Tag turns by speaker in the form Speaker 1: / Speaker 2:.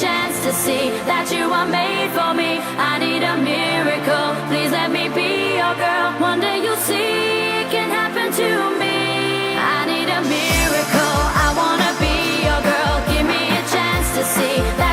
Speaker 1: chance to see that you are made for me. I need a miracle, please let me be your girl. One day you'll see it can happen to me. I need a miracle, I wanna be your girl. Give me a chance to see that